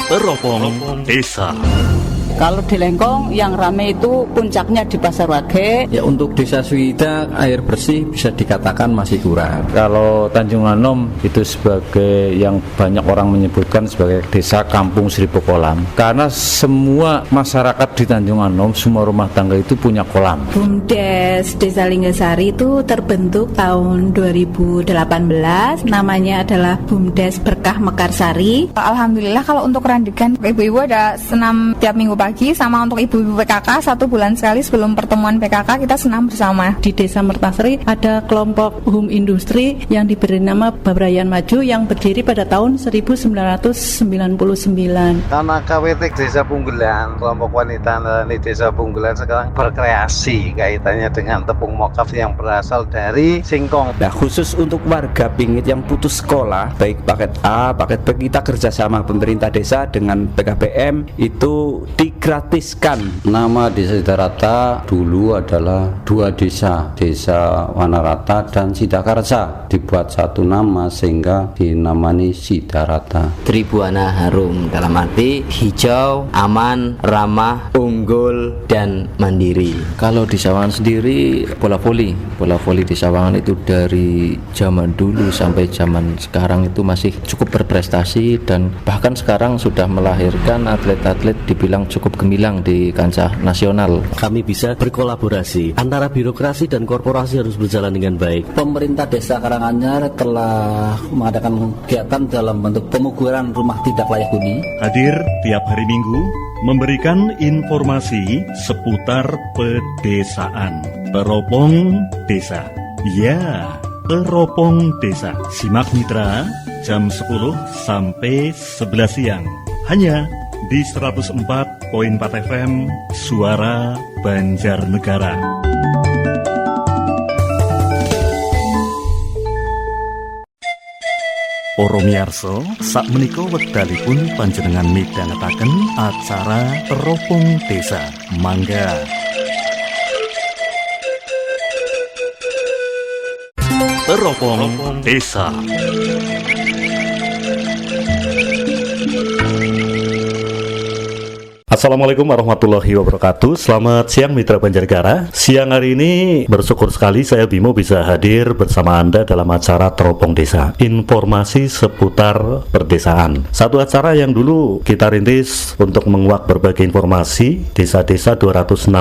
Teropong Desa. Kalau di Lengkong yang ramai itu puncaknya di Pasar Wage. Ya, untuk Desa Suwida air bersih bisa dikatakan masih kurang. Kalau Tanjung Anom itu sebagai yang banyak orang menyebutkan sebagai desa kampung seribu kolam, karena semua masyarakat di Tanjung Anom, semua rumah tangga itu punya kolam. BUMDes Desa Linggasari itu terbentuk tahun 2018, namanya adalah BUMDes Berkah Mekarsari. Alhamdulillah kalau untuk randegan ibu-ibu ada senam tiap minggu pagi, sama untuk ibu-ibu PKK 1 bulan sekali sebelum pertemuan PKK kita senam bersama. Di Desa Mertasari ada kelompok home industri yang diberi nama Babrayan Maju yang berdiri pada tahun 1999. Anak KWT Desa Punggelan, kelompok wanita di Desa Punggelan sekarang berkreasi kaitannya dengan tepung mokaf yang berasal dari singkong. Nah, khusus untuk warga Pingit yang putus sekolah, baik paket A, paket B, kita kerjasama pemerintah desa dengan PKBM itu digratiskan. Nama Desa Sidarata dulu adalah 2 desa, Desa Wanarata dan Sidakarsa. Dibuat satu nama sehingga dinamani Sidarata. Tribuana harum, dalam arti hijau, aman, ramah, unggul, dan mandiri. Kalau di Sawangan sendiri bola voli di Sawangan itu dari zaman dulu sampai zaman sekarang itu masih cukup berprestasi, dan bahkan sekarang sudah melahirkan atlet-atlet dibilang cukup gemilang di kancah nasional. Kami bisa berkolaborasi antara birokrasi dan korporasi harus berjalan dengan baik. Pemerintah Desa Karanganyar telah mengadakan kegiatan dalam bentuk pemuguran rumah tidak layak huni. Hadir tiap hari Minggu memberikan informasi seputar pedesaan. Teropong Desa. Ya, Teropong Desa. Simak Mitra jam 10 sampai 11 siang. Hanya di 104.4 FM Suara Banjarnegara. Para miyarsa, sakmenika wekdalipun panjenengan midhangetaken acara Teropong Desa. Mangga. Teropong Desa. Assalamualaikum warahmatullahi wabarakatuh. Selamat siang Mitra Banjarnegara. Siang hari ini bersyukur sekali saya Bimo bisa hadir bersama Anda dalam acara Teropong Desa, informasi seputar perdesaan. Satu acara yang dulu kita rintis untuk menguak berbagai informasi desa-desa 266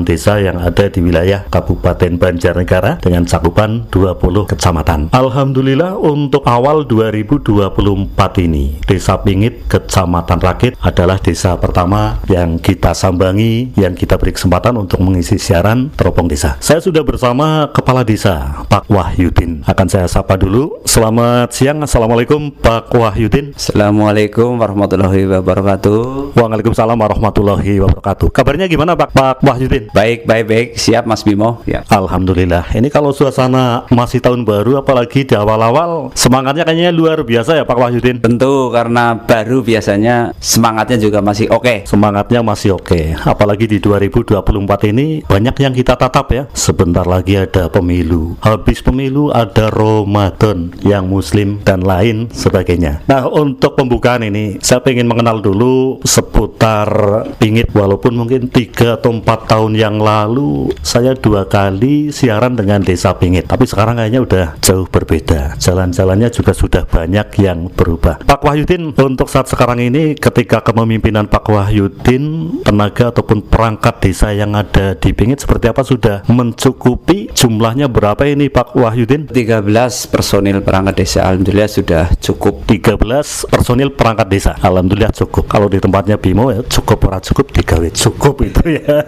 desa yang ada di wilayah Kabupaten Banjarnegara dengan cakupan 20 kecamatan. Alhamdulillah untuk awal 2024 ini Desa Pingit, Kecamatan Rakit adalah desa pertama yang kita sambangi, yang kita beri kesempatan untuk mengisi siaran Teropong Desa. Saya sudah bersama Kepala Desa, Pak Wahyudin. Akan saya sapa dulu. Selamat siang, Assalamualaikum Pak Wahyudin. Assalamualaikum warahmatullahi wabarakatuh. Waalaikumsalam warahmatullahi wabarakatuh. Kabarnya gimana Pak Wahyudin? Baik, siap Mas Bimo ya. Alhamdulillah. Ini kalau suasana masih tahun baru, apalagi di awal-awal, semangatnya kayaknya luar biasa ya Pak Wahyudin. Tentu, karena baru biasanya semangatnya juga masih oke. Semangatnya masih oke. Apalagi di 2024 ini banyak yang kita tatap ya. Sebentar lagi ada pemilu. Habis pemilu ada Ramadan yang muslim dan lain sebagainya. Nah, untuk pembukaan ini saya ingin mengenal dulu seputar Pingit. Walaupun mungkin 3 atau 4 tahun yang lalu saya 2 kali siaran dengan Desa Pingit, tapi sekarang kayaknya udah jauh berbeda. Jalan-jalannya juga sudah banyak yang berubah. Pak Wahyudin, untuk saat sekarang ini ketika kepemimpinan Pak Wahyudin, tenaga ataupun perangkat desa yang ada di Pingit seperti apa? Sudah mencukupi? Jumlahnya berapa ini Pak Wahyudin? 13 personil perangkat desa, alhamdulillah sudah cukup. 13 personil perangkat desa, alhamdulillah cukup. Kalau di tempatnya Bimo ya cukup, ora cukup digawe cukup itu ya.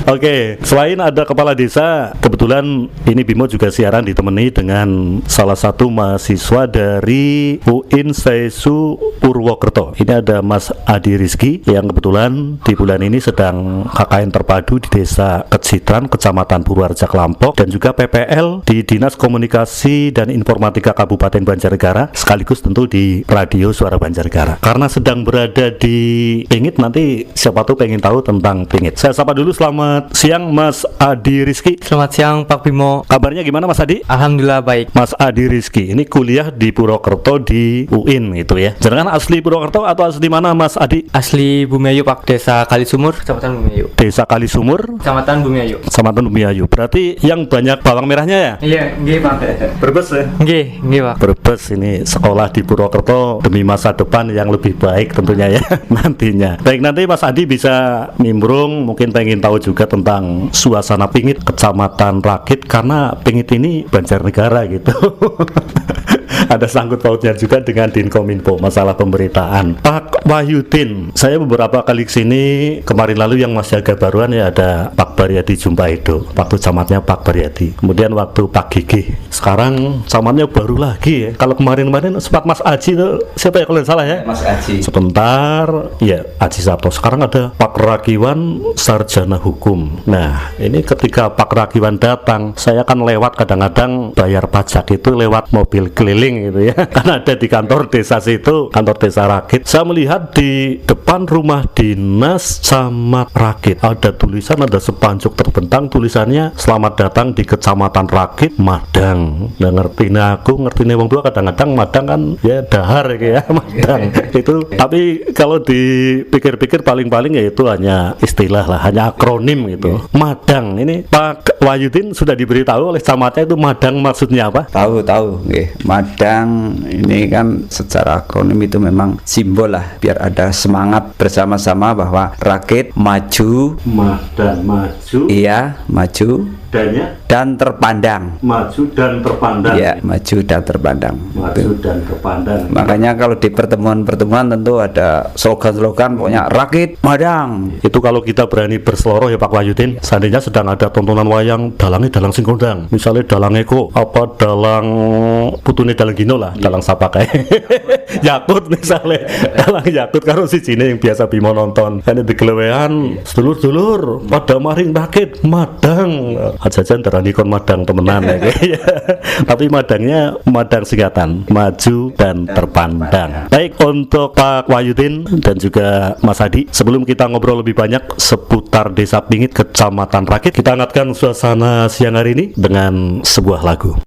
Oke, selain ada kepala desa, kebetulan ini Bimo juga siaran ditemani dengan salah satu mahasiswa dari UIN Sesu Purwokerto. Ini ada Mas Adi Rizky yang kebetulan di bulan ini sedang KKN terpadu di Desa Kecitran, Kecamatan Purworejo Klampok, dan juga PPL di Dinas Komunikasi dan Informatika Kabupaten Banjarnegara, sekaligus tentu di Radio Suara Banjarnegara. Karena sedang berada di Pingit, nanti siapa tuh pengen tahu tentang Pingit. Saya sapa dulu, selamat Selamat siang Mas Adi Rizky. Selamat siang Pak Bimo. Kabarnya gimana Mas Adi? Alhamdulillah baik. Mas Adi Rizky ini kuliah di Purwokerto di UIN gitu ya. Jangan asli Purwokerto atau asli mana Mas Adi? Asli Bumiayu Pak, Desa Kalisumur, Kecamatan Bumiayu. Desa Kalisumur, Kecamatan Bumiayu. Kecamatan Bumiayu. Berarti yang banyak bawang merahnya ya? Iya, nggih Pak. Brebes ya? Nggih Pak. Brebes ini sekolah di Purwokerto demi masa depan yang lebih baik tentunya ya nantinya. Baik, nanti Mas Adi bisa nimbrung, mungkin pengen tahu juga tentang suasana Pingit Kecamatan Rakit, karena Pingit ini Banjarnegara gitu. Ada sangkut pautnya juga dengan Dinkominfo masalah pemberitaan. Pak Wahyudin, saya beberapa kali kesini, kemarin lalu yang masih agak baruan ya ada Pak Baryadi Jumpaido, waktu camatnya Pak Baryadi, kemudian waktu Pak Gigi, sekarang camatnya baru lagi ya. Kalau kemarin-kemarin sempat Mas Aji itu siapa ya kalau tidak salah ya? Mas Aji. Sebentar ya, Aji Sabto. Sekarang ada Pak Rakiwan Sarjana Hukum. Nah ini ketika Pak Rakiwan datang, saya kan lewat kadang-kadang bayar pajak itu lewat mobil keliling gitu ya. Karena ada di kantor desa situ, kantor desa Rakit. Saya melihat di depan rumah dinas Camat Rakit ada tulisan, ada sepancuk terbentang tulisannya selamat datang di Kecamatan Rakit Madang. Nah ngertine wong tua kadang-kadang Madang kan ya dahar ya Madang itu. Tapi kalau dipikir-pikir paling-paling ya itu hanya istilah lah, hanya akronim gitu. Madang ini Pak Wahyudin sudah diberitahu oleh camatnya itu Madang maksudnya apa? Tahu nggih. Madang ini kan secara akronim itu memang simbol lah, biar ada semangat bersama-sama bahwa Rakit maju, Madang maju, iya maju, dan terpandang. Maju dan terpandang. Iya, maju dan terpandang. Maju dan terpandang. Makanya kalau di pertemuan-pertemuan tentu ada slogan-slogan, pokoknya Rakit Madang. Itu kalau kita berani berseloroh ya Pak Wahyudin. Seandainya sedang ada tontonan wayang dalang sing kondang, misalnya dalang Eko apa dalang putune dalang Gino lah, dalang siapa kayak Yakut misalnya, dalang Yakut karo si Cine yang biasa Bimo nonton. Kan di kelewean sedulur-sedulur pada maring Rakit Madang. Ajajan darani kon Madang temenan ya. Tapi Madangnya Madang singkatan, maju dan terpandang. Baik, untuk Pak Wahyudin dan juga Mas Adi, sebelum kita ngobrol lebih banyak seputar Desa Pingit Kecamatan Rakit, kita hangatkan suasana siang hari ini dengan sebuah lagu.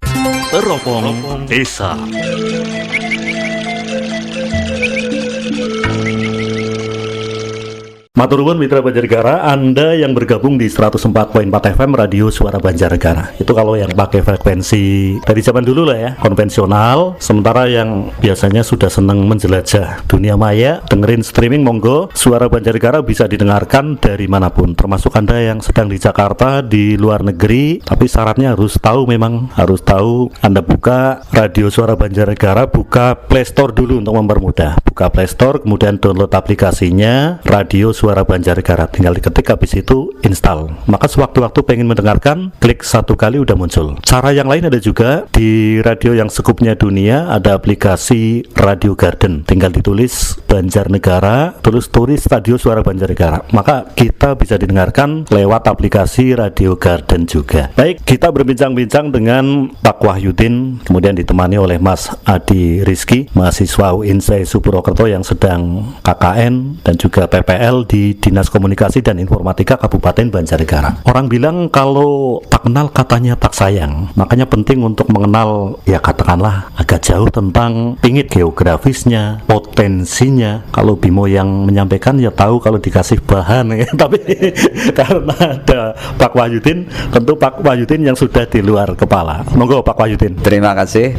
Teropong Desa. Matur nuwun mitra Banjarnegara, Anda yang bergabung di 104.4 FM Radio Suara Banjarnegara. Itu kalau yang pakai frekuensi dari zaman dulu lah ya, konvensional. Sementara yang biasanya sudah senang menjelajah dunia maya, dengerin streaming, monggo. Suara Banjarnegara bisa didengarkan dari manapun, termasuk Anda yang sedang di Jakarta, di luar negeri. Tapi syaratnya harus tahu Anda buka Radio Suara Banjarnegara, buka Play Store dulu untuk mempermudah. Buka Play Store, kemudian download aplikasinya Radio Suara Banjarnegara, tinggal diketik, habis itu install. Maka sewaktu-waktu pengen mendengarkan, klik satu kali udah muncul. Cara yang lain ada juga di radio yang sekupnya dunia, ada aplikasi Radio Garden. Tinggal ditulis Banjarnegara, terus tulis Radio Suara Banjarnegara. Maka kita bisa didengarkan lewat aplikasi Radio Garden juga. Baik, kita berbincang-bincang dengan Pak Wahyudin, kemudian ditemani oleh Mas Adi Rizky, mahasiswa UIN Purwokerto yang sedang KKN dan juga PPL di Dinas Komunikasi dan Informatika Kabupaten Banjarnegara. Orang bilang kalau tak kenal katanya tak sayang, makanya penting untuk mengenal ya katakanlah agak jauh tentang Pingit, geografisnya, potensinya. Kalau Bimo yang menyampaikan ya tahu kalau dikasih bahan ya. Tapi karena ada Pak Wahyudin, tentu Pak Wahyudin yang sudah di luar kepala. Monggo Pak Wahyudin. Terima kasih.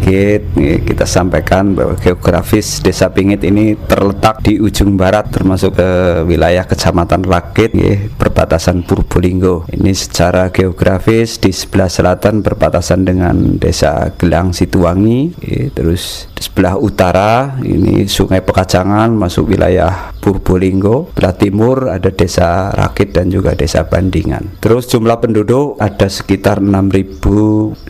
Kita sampaikan bahwa geografis Desa Pingit ini terletak di ujung barat, termasuk ke wilayah Kecamatan Rakit, perbatasan Purbolinggo. Ini secara geografis di sebelah selatan berbatasan dengan Desa Gelang Situwangi, terus di sebelah utara ini Sungai Pekacangan masuk wilayah Purbolinggo. Sebelah timur ada Desa Rakit dan juga Desa Bandingan. Terus jumlah penduduk ada sekitar 6.532,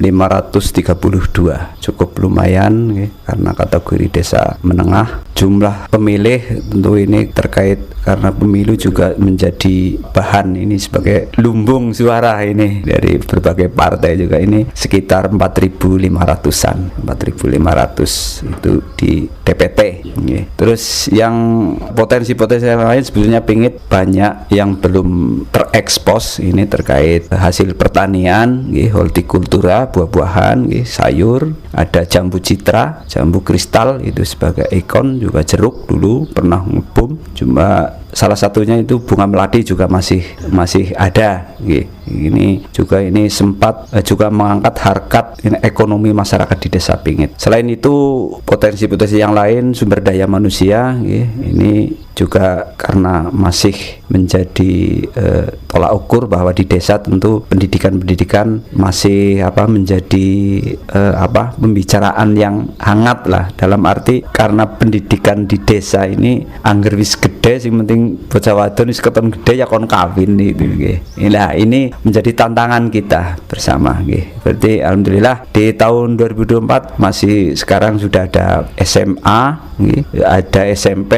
cukup lumayan karena kategori desa menengah. Jumlah pemilih tentu ini terkait karena pemilu juga menjadi bahan ini sebagai lumbung suara ini dari berbagai partai juga, ini sekitar 4.500-an, 4.500 itu di DPT. Terus yang potensi potensi-potensi yang lain sebetulnya Pingit banyak yang belum terekspos ini terkait hasil pertanian, hortikultura, buah-buahan, sayur, ada jambu citra, jambu kristal itu sebagai ikon, juga jeruk dulu pernah ngebum, cuma salah satunya itu bunga melati juga masih ada. Ini juga sempat juga mengangkat harkat ekonomi masyarakat di Desa Pingit. Selain itu potensi-potensi yang lain sumber daya manusia ini juga karena masih menjadi tolak ukur bahwa di desa tentu pendidikan masih menjadi pembicaraan yang hangat lah, dalam arti karena pendidikan di desa ini angger wis gede sing penting bocah wadon wis keton gede ya kon kawin itu nggih. Nah, ini menjadi tantangan kita bersama nggih. Berarti alhamdulillah di tahun 2024 masih sekarang sudah ada SMA nggih, ada SMP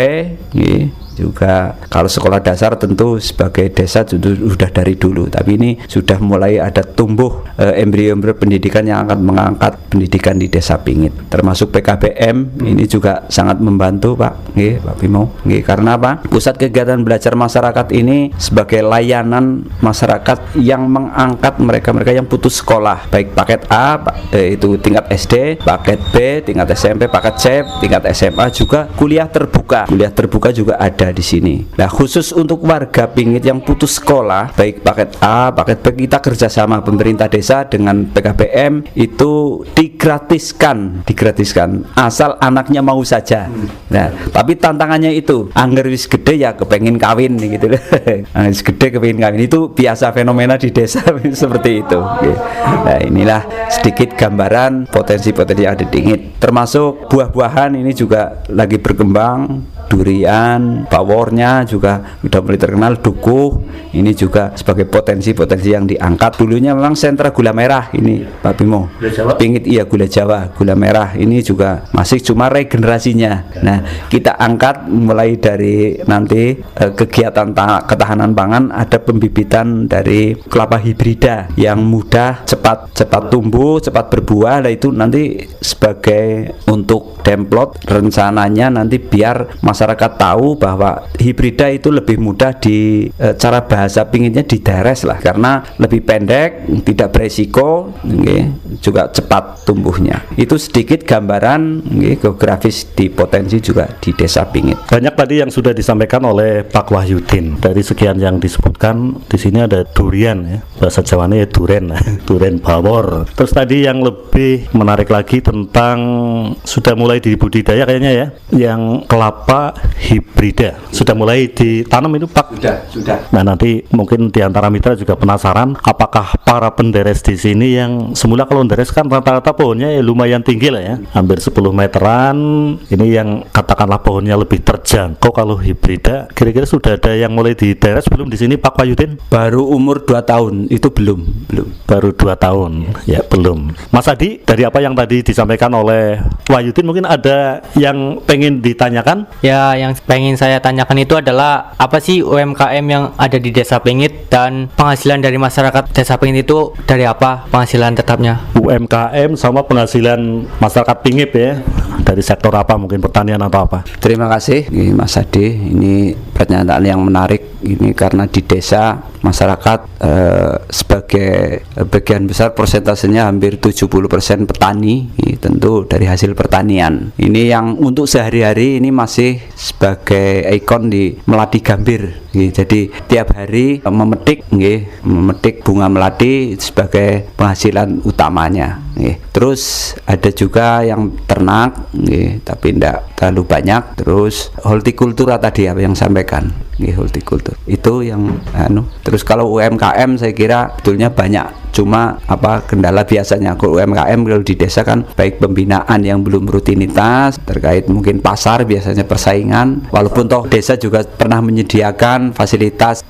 nggih. Juga kalau sekolah dasar tentu sebagai desa sudah dari dulu, tapi ini sudah mulai ada tumbuh embrio-embrio pendidikan yang akan mengangkat pendidikan di Desa Pingit, termasuk PKBM. Ini juga sangat membantu Pak Bimo, karena apa? Pusat kegiatan belajar masyarakat ini sebagai layanan masyarakat yang mengangkat mereka-mereka yang putus sekolah, baik paket A itu tingkat SD, paket B tingkat SMP, paket C tingkat SMA, juga kuliah terbuka juga ada di sini. Nah, khusus untuk warga Pingit yang putus sekolah, baik paket A, paket B, kita kerjasama pemerintah desa dengan PKBM itu digratiskan asal anaknya mau saja. Nah, tapi tantangannya itu angger wis gede ya kepengin kawin gitu. Wis gede kepengin kawin itu biasa fenomena di desa seperti itu. Nah, inilah sedikit gambaran potensi-potensi yang ada di Pingit. Termasuk buah-buahan ini juga lagi berkembang. Durian, bawornya juga sudah mulai terkenal, dukuh ini juga sebagai potensi-potensi yang diangkat. Dulunya memang sentra gula merah ini Pak Bimo, Pingit gula Jawa, gula merah ini juga masih cuma regenerasinya. Nah, kita angkat mulai dari nanti kegiatan ketahanan pangan, ada pembibitan dari kelapa hibrida yang mudah, cepat tumbuh, cepat berbuah. Nah, itu nanti sebagai untuk template rencananya nanti biar masyarakat tahu bahwa hibrida itu lebih mudah di cara bahasa Pingitnya dideres lah, karena lebih pendek, tidak beresiko, juga cepat tumbuhnya. Itu sedikit gambaran geografis di potensi juga di Desa Pingit. Banyak tadi yang sudah disampaikan oleh Pak Wahyudin. Dari sekian yang disebutkan di sini ada durian ya, bahasa Jawanya ya duren, duren bawor. Terus tadi yang lebih menarik lagi tentang sudah mulai dibudidaya kayaknya ya, yang kelapa hibrida sudah mulai ditanam itu Pak? Sudah. Nah, nanti mungkin di antara mitra juga penasaran apakah para penderes di sini yang semula kalau penderes kan rata-rata pohonnya ya lumayan tinggi lah ya, hampir 10 meteran. Ini yang katakanlah pohonnya lebih terjangkau. Kalau hibrida kira-kira sudah ada yang mulai dideres belum di sini Pak Wahyudin? Baru umur 2 tahun itu belum. Baru 2 tahun ya belum. Mas Adi, dari apa yang tadi disampaikan oleh Wahyudin mungkin ada yang pengen ditanyakan? Ya, yang pengen saya tanyakan itu adalah apa sih UMKM yang ada di Desa Pingit, dan penghasilan dari masyarakat Desa Pingit itu dari apa penghasilan tetapnya? UMKM sama penghasilan masyarakat Pingit ya, dari sektor apa, mungkin pertanian atau apa? Terima kasih Mas Ade, ini pernyataan yang menarik ini karena di desa masyarakat sebagai bagian besar persentasenya hampir 70% petani, tentu dari hasil pertanian. Ini yang untuk sehari-hari ini masih sebagai ikon di Melati Gambir. Jadi tiap hari memetik bunga melati sebagai penghasilan utamanya. Terus ada juga yang ternak, tapi tidak terlalu banyak. Terus hortikultura tadi apa yang sampaikan, hortikultur itu yang Terus kalau UMKM saya kira betulnya banyak, cuma kendala biasanya kalau UMKM kalau di desa kan baik pembinaan yang belum rutinitas terkait mungkin pasar, biasanya persaingan, walaupun toh desa juga pernah menyediakan fasilitas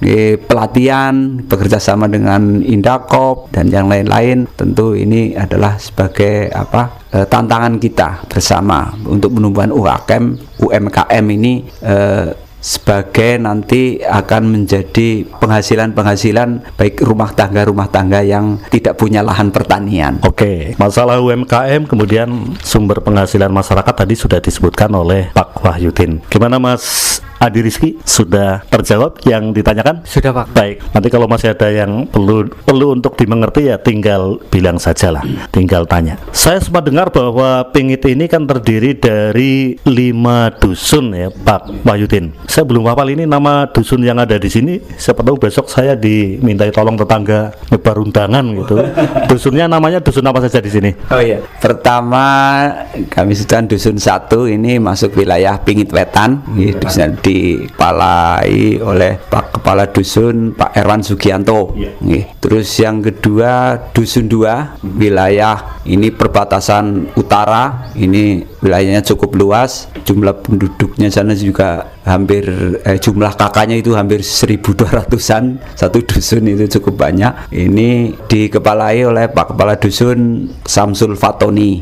pelatihan bekerja sama dengan Indakop dan yang lain-lain. Tentu ini adalah sebagai tantangan kita bersama untuk menumbuhkan UMKM ini sebagai nanti akan menjadi penghasilan baik rumah tangga yang tidak punya lahan pertanian. Oke, masalah UMKM kemudian sumber penghasilan masyarakat tadi sudah disebutkan oleh Pak Wahyudin. Gimana Mas Adi Rizky, sudah terjawab yang ditanyakan? Sudah, Pak. Baik, nanti kalau masih ada yang perlu untuk dimengerti ya tinggal bilang saja lah, tinggal tanya. Saya sempat dengar bahwa Pingit ini kan terdiri dari 5 dusun ya, Pak Wahyudin. Saya belum hafal ini nama dusun yang ada di sini. Siapa tahu besok saya dimintai tolong tetangga nyebar undangan gitu. Dusunnya namanya dusun apa saja di sini? Oh iya, pertama kami sedang dusun 1 ini masuk wilayah Pingit Wetan, dusun dikepalai oleh Pak Kepala Dusun Pak Erwan Sugianto. Terus yang kedua dusun 2 wilayah ini perbatasan utara, ini wilayahnya cukup luas, jumlah penduduknya sana juga hampir jumlah kakaknya itu hampir 1.200-an, satu dusun itu cukup banyak. Ini dikepalai oleh Pak Kepala Dusun Samsul Fatoni.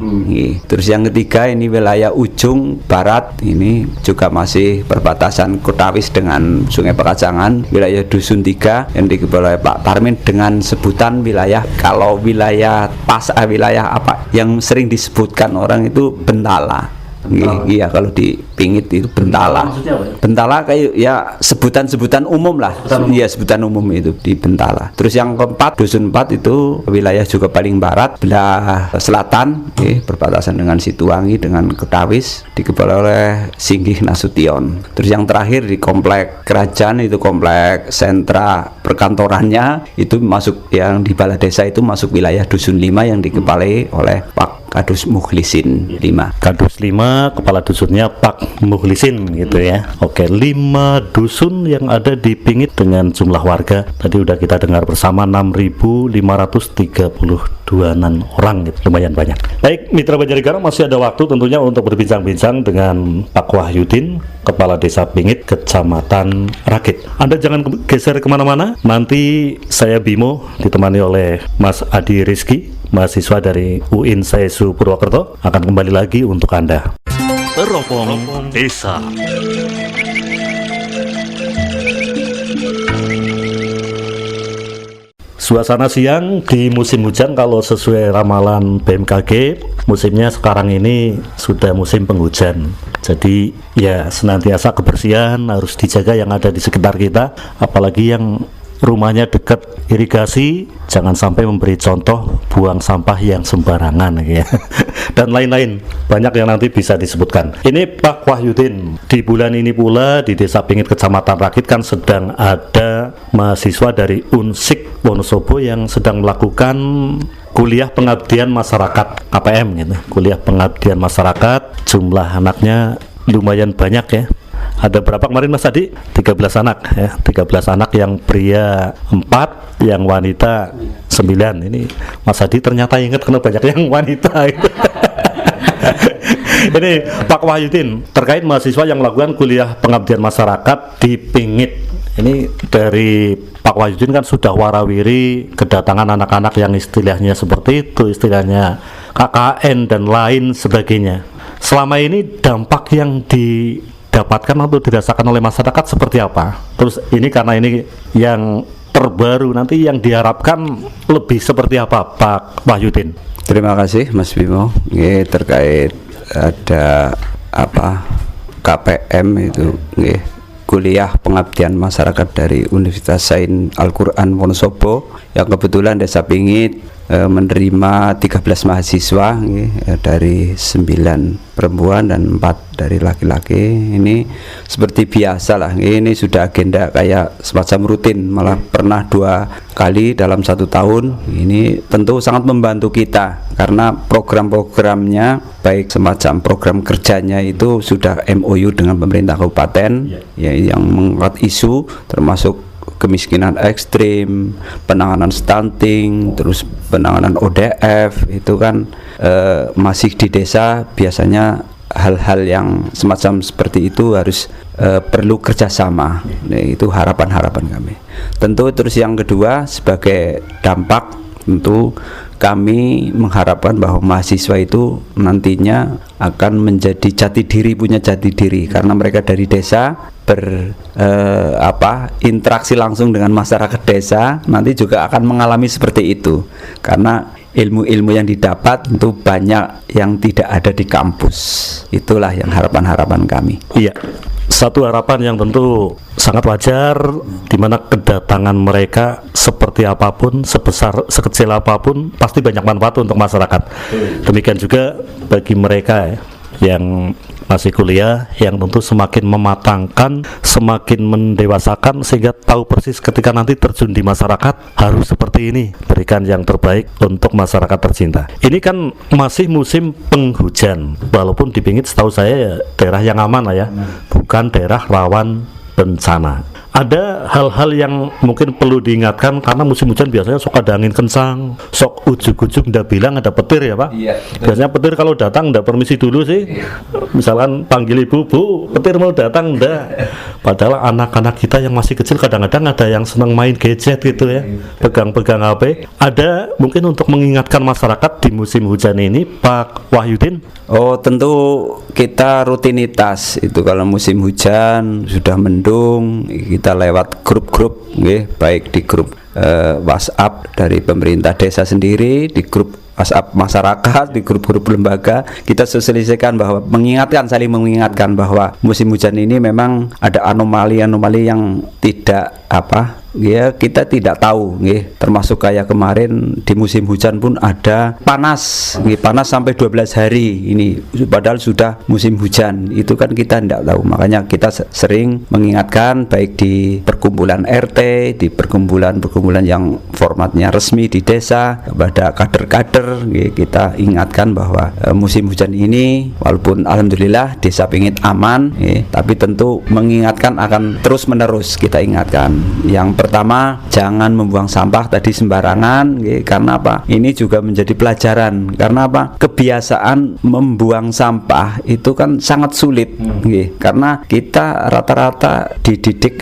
Terus yang ketiga ini wilayah ujung barat, ini juga masih perbatasan Kutawis dengan Sungai Pekacangan, wilayah dusun 3 yang dikepalai Pak Tarmin dengan sebutan wilayah, kalau wilayah wilayah apa yang sering disebutkan orang itu Bentala. Iya, kalau di Pingit itu Bentala. Bentala kayak ya sebutan-sebutan umum lah. Iya, sebutan umum itu di Bentala. Terus yang keempat, dusun 4 itu wilayah juga paling barat, belah selatan, berbatasan dengan Situangi, dengan Kutawis, dikepalai oleh Singgih Nasution. Terus yang terakhir di komplek kerajaan itu komplek sentra perkantorannya itu masuk, yang di Balai Desa itu masuk wilayah dusun 5 yang dikepalai oleh Pak Kadus Mukhlisin 5. Kadus 5, kepala dusunnya Pak Mukhlisin gitu ya. Oke, 5 dusun yang ada di Pingit dengan jumlah warga tadi udah kita dengar bersama 6.532 orang gitu. Lumayan banyak. Baik, Mitra Banjarnegara, masih ada waktu tentunya untuk berbincang-bincang dengan Pak Wahyudin, Kepala Desa Pingit, Kecamatan Rakit. Anda jangan geser kemana-mana. Nanti saya Bimo ditemani oleh Mas Adi Rizky, mahasiswa dari UIN Saesu Purwokerto, akan kembali lagi untuk Anda. Teropong Desa. Suasana siang di musim hujan, kalau sesuai ramalan BMKG, musimnya sekarang ini sudah musim penghujan. Jadi ya senantiasa kebersihan harus dijaga yang ada di sekitar kita, apalagi yang rumahnya dekat irigasi, jangan sampai memberi contoh buang sampah yang sembarangan ya. Dan lain-lain, banyak yang nanti bisa disebutkan. Ini Pak Wahyudin, di bulan ini pula di Desa Pingit Kecamatan Rakit kan sedang ada mahasiswa dari Unsik Wonosobo yang sedang melakukan kuliah pengabdian masyarakat KPM gitu. Kuliah pengabdian masyarakat, jumlah anaknya lumayan banyak ya. Ada berapa kemarin Mas Adi? 13 anak ya, 13 anak, yang pria 4, yang wanita 9. Ini Mas Adi ternyata ingat karena banyak yang wanita gitu. Ini Pak Wahyudin, terkait mahasiswa yang melakukan kuliah pengabdian masyarakat di Pingit. Ini dari Pak Wahyudin kan sudah warawiri kedatangan anak-anak yang istilahnya seperti itu, istilahnya KKN dan lain sebagainya. Selama ini dampak yang didapatkan atau dirasakan oleh masyarakat seperti apa? Terus ini karena ini yang terbaru, nanti yang diharapkan lebih seperti apa Pak Wahyudin? Terima kasih Mas Bimo. Ini terkait ada apa KPM itu, kuliah pengabdian masyarakat dari Universitas Sain Al-Quran Wonosobo, yang kebetulan Desa Pingit menerima 13 mahasiswa dari 9 perempuan dan 4 dari laki-laki. Ini seperti biasa lah, ini sudah agenda kayak semacam rutin, malah pernah 2 kali dalam 1 tahun. Ini tentu sangat membantu kita karena program-programnya, baik semacam program kerjanya itu sudah MOU dengan pemerintah kabupaten ya, yang mengangkat isu termasuk kemiskinan ekstrim, penanganan stunting, terus penanganan ODF, itu kan masih di desa biasanya hal-hal yang semacam seperti itu harus perlu kerjasama. Nah, itu harapan-harapan kami. Tentu terus yang kedua sebagai dampak, tentu kami mengharapkan bahwa mahasiswa itu nantinya akan menjadi jati diri, punya jati diri, karena mereka dari desa interaksi langsung dengan masyarakat desa, nanti juga akan mengalami seperti itu. Karena ilmu-ilmu yang didapat tentu banyak yang tidak ada di kampus. Itulah yang harapan-harapan kami. Iya, satu harapan yang tentu sangat wajar, di mana kedatangan mereka seperti apapun, sebesar sekecil apapun, pasti banyak manfaat untuk masyarakat. Demikian juga bagi mereka yang masih kuliah, yang tentu semakin mematangkan, semakin mendewasakan, sehingga tahu persis ketika nanti terjun di masyarakat harus seperti ini, berikan yang terbaik untuk masyarakat tercinta. Ini kan masih musim penghujan, walaupun di Pingit setahu saya ya daerah yang aman lah ya, bukan daerah rawan bencana. Ada hal-hal yang mungkin perlu diingatkan, karena musim hujan biasanya sok ada angin kencang, sok ujuk-ujuk ndak bilang ada petir ya Pak. Iya. Biasanya petir kalau datang ndak permisi dulu sih. Misalkan panggil ibu, Bu, petir mau datang ndak. Padahal anak-anak kita yang masih kecil kadang-kadang ada yang senang main gadget gitu ya, pegang-pegang HP. Ada mungkin untuk mengingatkan masyarakat di musim hujan ini, Pak Wahyudin? Oh, tentu kita rutinitas itu kalau musim hujan sudah mendung, kita lewat grup-grup, baik di grup WhatsApp dari pemerintah desa sendiri, di grup WhatsApp masyarakat, di grup-grup lembaga, kita sosialisasikan bahwa saling mengingatkan bahwa musim hujan ini memang ada anomali-anomali yang tidak kita tidak tahu, termasuk kayak kemarin di musim hujan pun ada panas sampai 12 hari ini, padahal sudah musim hujan, itu kan kita tidak tahu. Makanya kita sering mengingatkan baik di perkumpulan RT, di perkumpulan yang formatnya resmi di desa, kepada kader-kader, kita ingatkan bahwa musim hujan ini walaupun alhamdulillah Desa Pingit aman, tapi tentu mengingatkan akan terus menerus kita ingatkan. Yang pertama, jangan membuang sampah tadi sembarangan, karena apa? Ini juga menjadi pelajaran. Karena apa? Kebiasaan membuang sampah itu kan sangat sulit, karena kita rata-rata dididik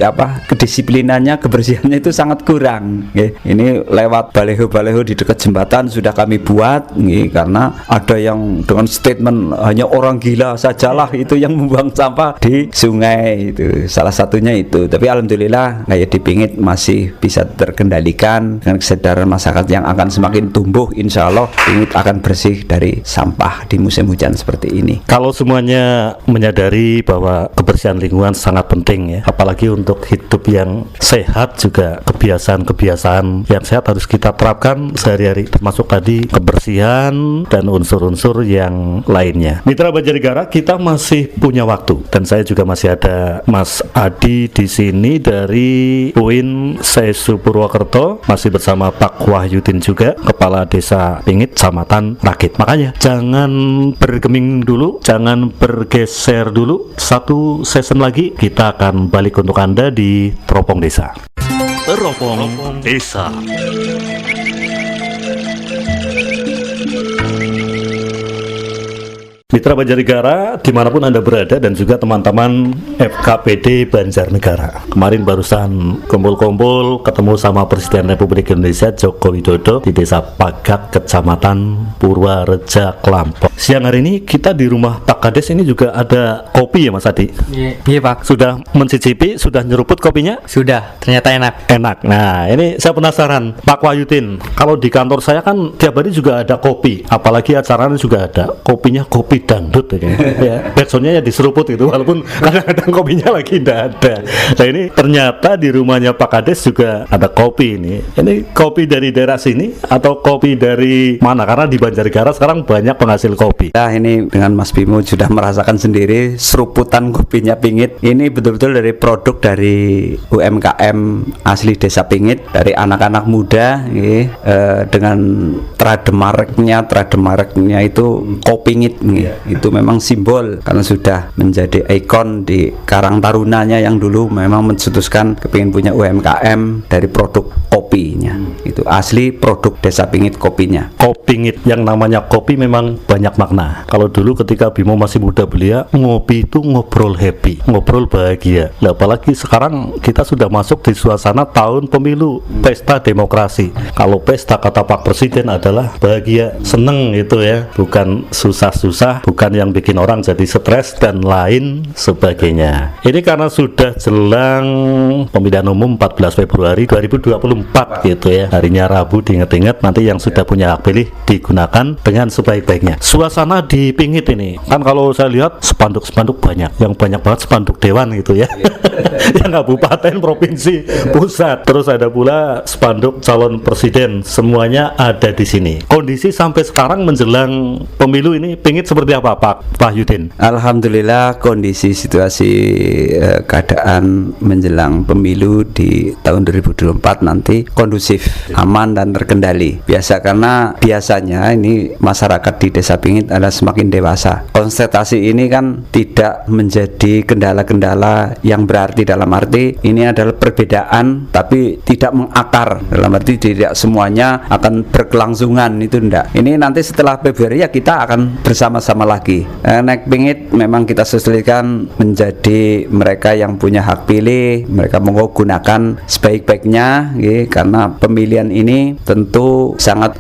kedisiplinannya, kebersihannya itu sangat kurang. Ini lewat baleho-baleho di dekat jembatan sudah kami buat, karena ada yang dengan statement hanya orang gila sajalah itu yang membuang sampah di sungai, itu salah satunya itu. Tapi alhamdulillah kayak di Pingit masih bisa terkendalikan dengan kesadaran masyarakat yang akan semakin tumbuh. Insya Allah Pingit akan bersih dari sampah di musim hujan seperti ini. Kalau semuanya menyadari bahwa kebersihan lingkungan sangat penting ya, apalagi untuk hidup yang sehat, juga kebiasaan-kebiasaan yang sehat harus kita terapkan sehari-hari, termasuk tadi kebersihan dan unsur-unsur yang lainnya. Mitra Banjarnegara, kita masih punya waktu, dan saya juga masih ada Mas Adi di sini dari UIN Sesu Purwokerto, masih bersama Pak Wahyudin juga, Kepala Desa Pingit, Kecamatan Rakit. Makanya jangan bergeming dulu, jangan bergeser dulu. Satu season lagi kita akan balik untuk Anda di Teropong Desa. Teropong Desa. Mitra Banjarnegara, dimanapun Anda berada, dan juga teman-teman FKPD Banjarnegara. Kemarin barusan kumpul-kumpul ketemu sama Presiden Republik Indonesia Joko Widodo di Desa Pagak, Kecamatan Purwareja, Klampok. Siang hari ini kita di rumah Pak Kades ini juga ada kopi ya Mas Adi? Iya Pak. Sudah mencicipi, sudah nyeruput kopinya? Sudah, ternyata enak. Enak. Nah ini saya penasaran Pak Wahyudin, kalau di kantor saya kan tiap hari juga ada kopi, apalagi acaranya juga ada kopinya, kopi dangdut ya. Backsoundnya ya diseruput gitu, walaupun kadang-kadang kopinya lagi tidak ada. Nah ini ternyata di rumahnya Pak Kades juga ada kopi ini. Ini kopi dari daerah sini atau kopi dari mana? Karena di Banjarnegara sekarang banyak penghasil kopi. Nah ini dengan Mas Bimo sudah merasakan sendiri seruputan kopinya Pingit. Ini betul-betul dari produk dari UMKM asli Desa Pingit, dari anak-anak muda, dengan trademarknya itu Kopingit. Itu memang simbol, karena sudah menjadi ikon di Karang Tarunanya yang dulu memang mencetuskan kepingin punya UMKM dari produk kopinya. Itu asli produk Desa Pingit kopinya. Kopingit, yang namanya kopi memang banyak makna. Kalau dulu ketika Bimo masih muda belia, ngopi itu ngobrol happy, ngobrol bahagia. Nah, apalagi sekarang kita sudah masuk di suasana tahun pemilu, pesta demokrasi. Kalau pesta kata Pak Presiden adalah bahagia, seneng itu ya, bukan susah-susah, bukan yang bikin orang jadi stres dan lain sebagainya. Ini karena sudah jelang pemilihan umum 14 Februari 2024 gitu ya, harinya Rabu, diingat-ingat nanti yang sudah punya hak pilih digunakan dengan sebaik-baiknya. Suasana di Pingit ini kan kalau saya lihat spanduk-spanduk banyak, yang banyak banget spanduk dewan gitu ya yang kabupaten, provinsi, pusat, terus ada pula spanduk calon presiden, semuanya ada di sini. Kondisi sampai sekarang menjelang pemilu ini Pingit seperti apa Pak Wahyudin? Alhamdulillah kondisi situasi keadaan menjelang pemilu di tahun 2024 nanti kondusif, aman dan terkendali. Biasanya ini masyarakat di Desa Pingit adalah semakin dewasa. Konsentrasi ini kan tidak menjadi kendala-kendala yang berarti, dalam arti ini adalah perbedaan tapi tidak mengakar, dalam arti tidak semuanya akan berkelangsungan, itu enggak. Ini nanti setelah Februari ya kita akan bersama-sama lagi. Naik Pingit memang kita sesuaikan menjadi mereka yang punya hak pilih, mereka mau gunakan sebaik-baiknya karena pemilihan ini tentu sangat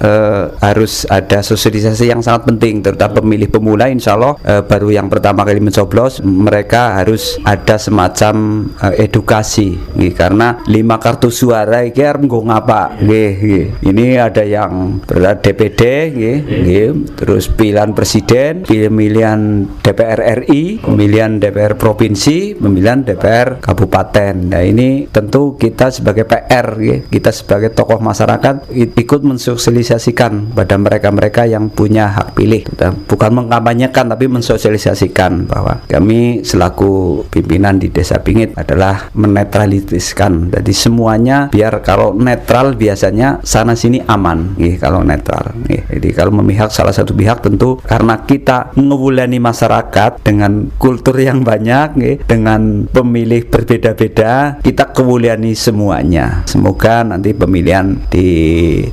harus ada sosialisasi yang sangat penting, terutama pemilih pemula. Insya Allah baru yang pertama kali mencoblos, mereka harus ada semacam edukasi karena 5 kartu suara ini harus ngapa ini ada yang DPD terus pilihan presiden, pemilihan DPR RI, pemilihan DPR provinsi, pemilihan DPR kabupaten. Nah ini tentu kita sebagai PR kita sebagai tokoh masyarakat ikut mensosialisasikan pada mereka-mereka yang punya hak pilih, bukan mengkampanyekan tapi mensosialisasikan bahwa kami selaku pimpinan di Desa Pingit adalah menetraliskan. Jadi semuanya biar kalau netral biasanya sana sini aman kalau netral. Jadi kalau memihak salah satu pihak tentu karena kita ngewulani masyarakat dengan kultur yang banyak dengan pemilih berbeda-beda, kita kewulani semuanya. Semoga nanti pemilihan di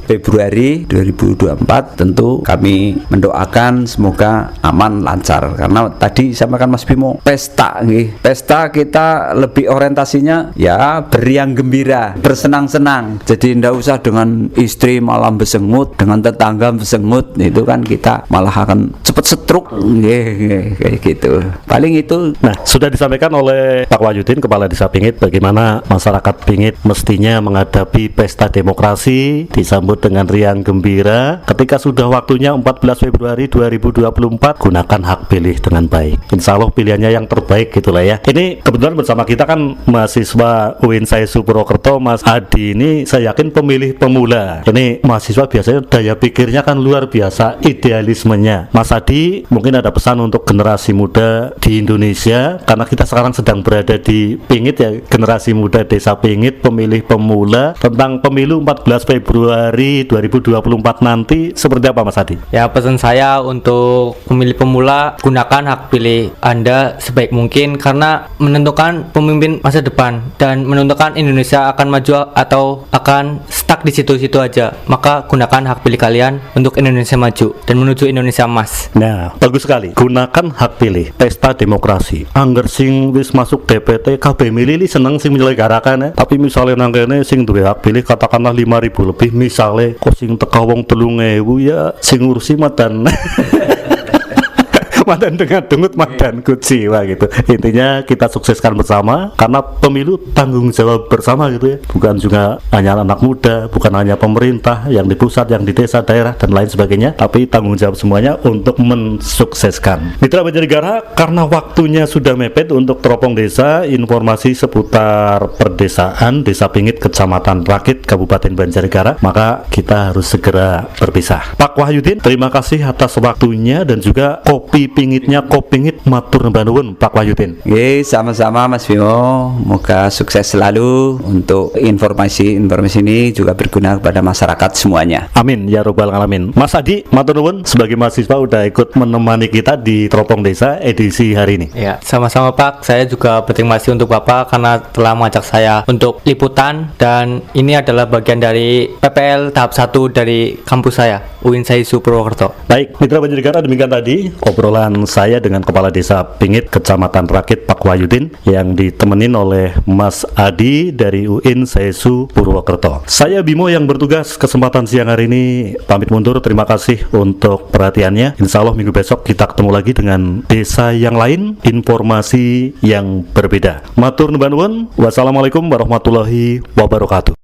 Februari 2024 tentu kami mendoakan semoga aman lancar, karena tadi sampaikan Mas Bimo pesta kita lebih orientasinya ya beriang gembira, bersenang-senang. Jadi tidak usah dengan istri malam besengut, dengan tetangga besengut, itu kan kita malah akan cepet setruk kayak gitu. Paling itu. Nah, sudah disampaikan oleh Pak Wahyudin, Kepala Desa Pingit, bagaimana masyarakat Pingit mestinya menghadapi pesta demokrasi disambut dengan riang gembira. Ketika sudah waktunya 14 Februari 2024, gunakan hak pilih dengan baik. Insya Allah pilihannya yang terbaik gitulah ya. Ini kebetulan bersama kita kan mahasiswa UIN Saesu Purwokerto, Mas Adi ini saya yakin pemilih pemula. Ini mahasiswa biasanya daya pikirnya kan luar biasa, idealismenya. Mas Adi mungkin ada pesan untuk generasi muda di Indonesia, karena kita sekarang sedang berada di Pingit ya, generasi muda Desa Pingit, pemilih pemula, tentang pemilu 14 Februari 2024 nanti seperti apa Mas Adi? Ya, pesan saya untuk pemilih pemula, gunakan hak pilih Anda sebaik mungkin karena menentukan pemimpin masa depan dan menentukan Indonesia akan maju atau akan stuck di situ-situ aja. Maka gunakan hak pilih kalian untuk Indonesia maju dan menuju Indonesia emas. Nah, bagus sekali. Gunakan hak pilih. Pesta demokrasi. Angger sing wis masuk DPT KB milih seneng sing menyelenggarakan ya. Tapi misalnya nang kene sing duwe hak pilih katakanlah 5.000 lebih, misalnya kok sing teka wong 3.000 ya sing ngurusi madan madan dengat-dengut madan kuciwa gitu. Intinya kita sukseskan bersama, karena pemilu tanggung jawab bersama gitu ya. Bukan juga hanya anak muda, bukan hanya pemerintah yang di pusat, yang di desa, daerah dan lain sebagainya, tapi tanggung jawab semuanya untuk mensukseskan. Mitra Banjarnegara, karena waktunya sudah mepet untuk teropong desa, informasi seputar perdesaan Desa Pingit, Kecamatan Rakit, Kabupaten Banjarnegara, maka kita harus segera berpisah. Pak Wahyudin, terima kasih atas waktunya dan juga kopi Pingitnya Kopingit matur nuwun Pak Wahyudin. Sama-sama Mas Bimo, moga sukses selalu untuk informasi ini juga berguna kepada masyarakat semuanya. Amin ya robbal alamin. Mas Adi, matur nuwun sebagai mahasiswa udah ikut menemani kita di Teropong Desa edisi hari ini. Ya, sama-sama Pak. Saya juga berterima kasih untuk Bapak karena telah mengajak saya untuk liputan, dan ini adalah bagian dari PPL tahap 1 dari kampus saya. UIN Saesu Purwokerto. Baik, Mitra Banjarnegara, demikian tadi obrolan saya dengan Kepala Desa Pingit, Kecamatan Rakit, Pak Wahyudin, yang ditemenin oleh Mas Adi dari UIN Saesu Purwokerto. Saya Bimo yang bertugas kesempatan siang hari ini pamit mundur. Terima kasih untuk perhatiannya. Insya Allah minggu besok kita ketemu lagi dengan desa yang lain, informasi yang berbeda. Matur nuwun. Wassalamualaikum warahmatullahi wabarakatuh.